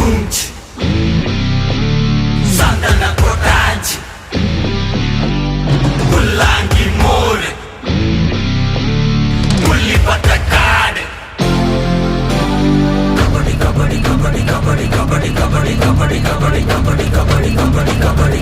quench சந்தன கொட்டாஞ்ச் புல்லாங்கி மோர் புள்ளி பட்ட காடு கபடி கபடி கபடி கபடி கபடி கபடி கபடி கபடி கபடி கபடி கபடி கபடி